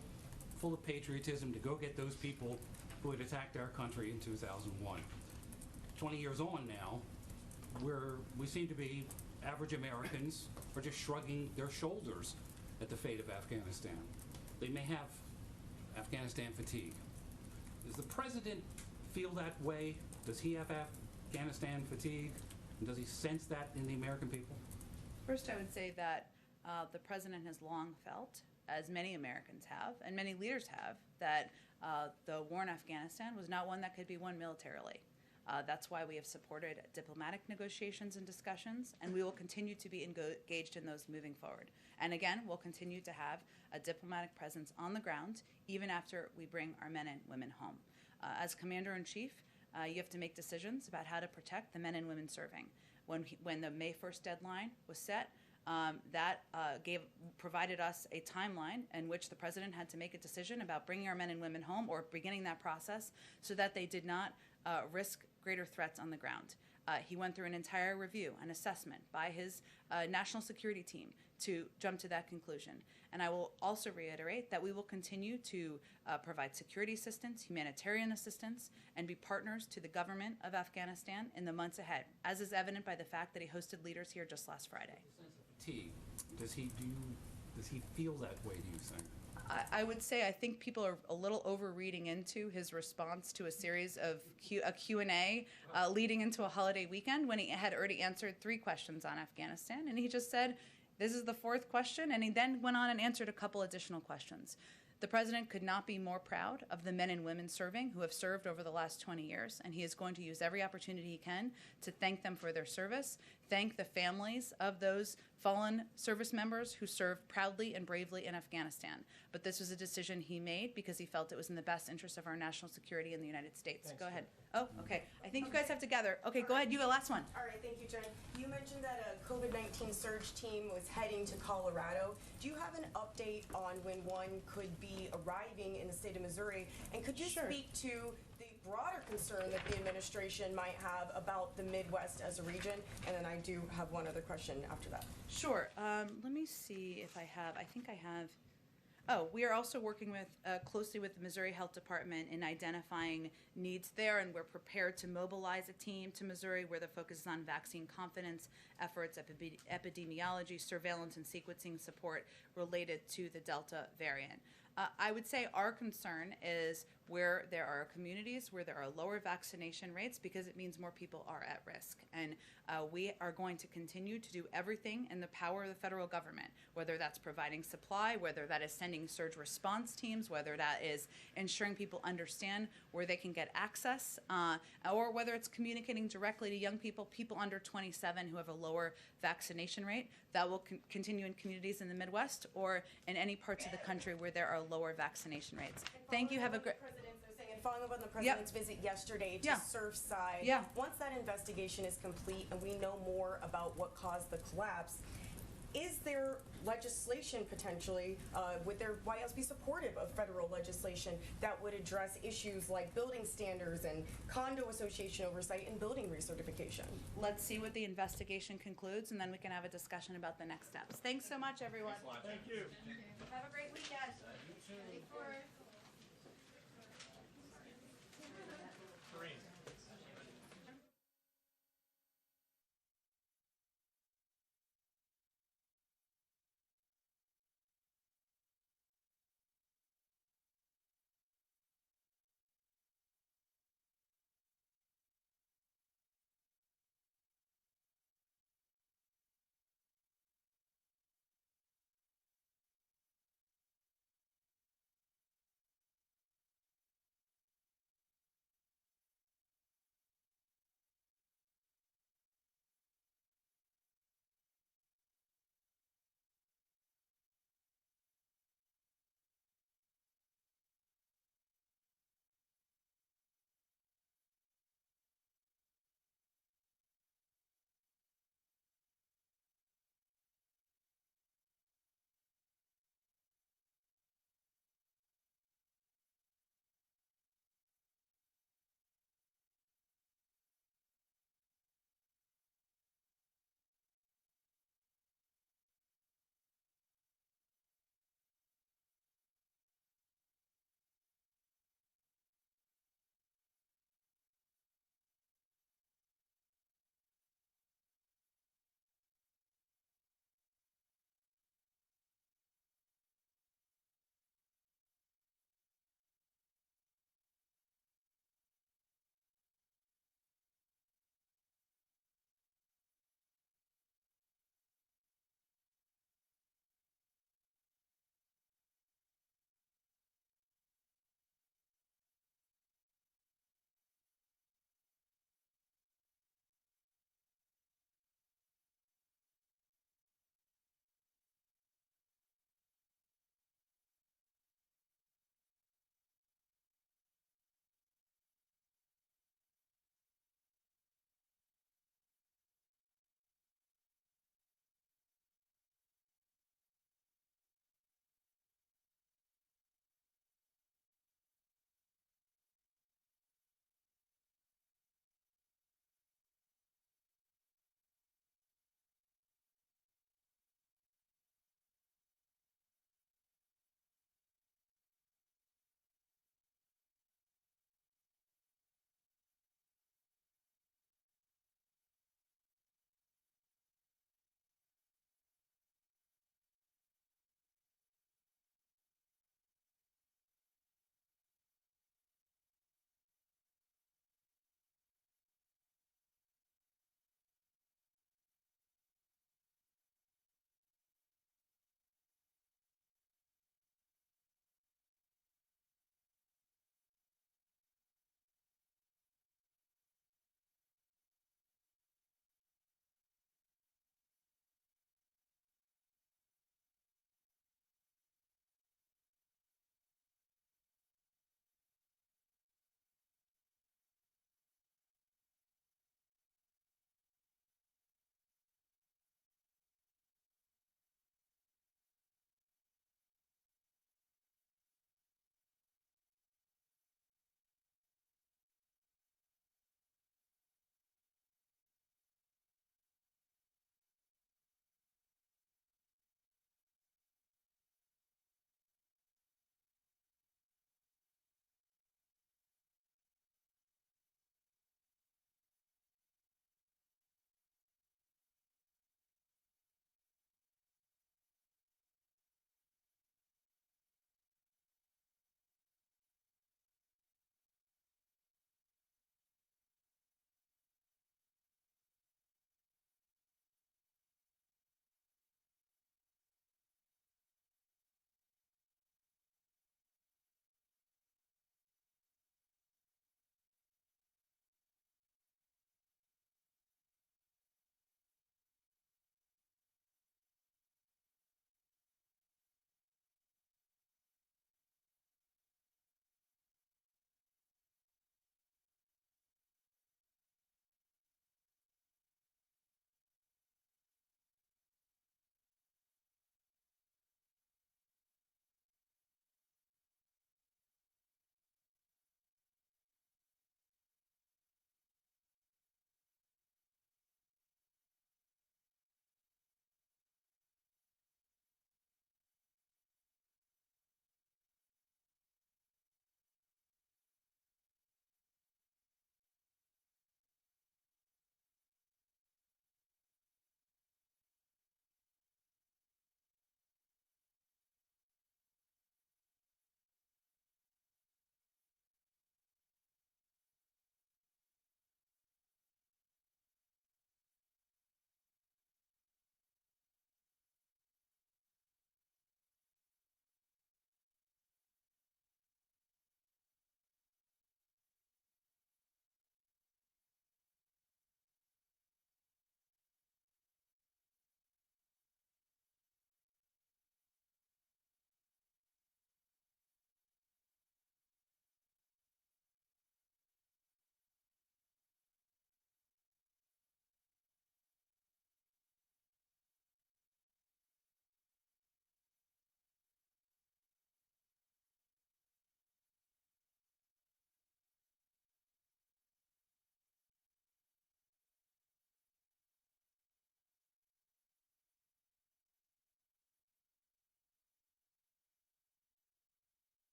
Speaker 17: full of patriotism to go get those people who had attacked our country in 2001. 20 years on now, we seem to be average Americans are just shrugging their shoulders at the fate of Afghanistan. They may have Afghanistan fatigue. Does the president feel that way? Does he have Afghanistan fatigue? And does he sense that in the American people?
Speaker 7: First, I would say that the president has long felt, as many Americans have, and many leaders have, that the war in Afghanistan was not one that could be won militarily. That's why we have supported diplomatic negotiations and discussions, and we will continue to be engaged in those moving forward. And again, we'll continue to have a diplomatic presence on the ground, even after we bring our men and women home. As Commander-in-Chief, you have to make decisions about how to protect the men and women serving. When the May 1st deadline was set, that provided us a timeline in which the president had to make a decision about bringing our men and women home or beginning that process so that they did not risk greater threats on the ground. He went through an entire review and assessment by his national security team to jump to that conclusion. And I will also reiterate that we will continue to provide security assistance, humanitarian assistance, and be partners to the government of Afghanistan in the months ahead, as is evident by the fact that he hosted leaders here just last Friday.
Speaker 17: Fatigue. Does he feel that way, do you think?
Speaker 7: I would say I think people are a little over-reading into his response to a series of Q&A leading into a holiday weekend when he had already answered 3 questions on Afghanistan. And he just said, this is the 4th question, and he then went on and answered a couple additional questions. The president could not be more proud of the men and women serving who have served over the last 20 years, and he is going to use every opportunity he can to thank them for their service, thank the families of those fallen service members who served proudly and bravely in Afghanistan. But this was a decision he made because he felt it was in the best interest of our national security in the United States.
Speaker 18: Thanks,
Speaker 7: go ahead. Oh, okay. I think you guys have to gather. Okay, go ahead. You go last one.
Speaker 18: All right, thank you, Jen. You mentioned that a COVID-19 surge team was heading to Colorado. Do you have an update on when one could be arriving in the state of Missouri? And could you speak to the broader concern that the administration might have about the Midwest as a region? And then I do have one other question after that.
Speaker 7: Sure. Let me see if I have. I think I have. Oh, we are also working with closely with the Missouri Health Department in identifying needs there, and we're prepared to mobilize a team to Missouri where the focus is on vaccine confidence efforts, epidemiology, surveillance, and sequencing support related to the Delta variant. I would say our concern is where there are communities where there are lower vaccination rates, because it means more people are at risk. And we are going to continue to do everything in the power of the federal government, whether that's providing supply, whether that is sending surge response teams, whether that is ensuring people understand where they can get access, or whether it's communicating directly to young people, people under 27 who have a lower vaccination rate. That will continue in communities in the Midwest or in any parts of the country where there are lower vaccination rates. Thank you. Have a great.
Speaker 18: And following up on the president's visit yesterday to Surfside, once that investigation is complete and we know more about what caused the collapse, is there legislation potentially, would their White House be supportive of federal legislation that would address issues like building standards and condo association oversight and building recertification?
Speaker 7: Let's see what the investigation concludes, and then we can have a discussion about the next steps. Thanks so much, everyone.
Speaker 13: Thank you.
Speaker 7: Have a great weekend.
Speaker 13: You too.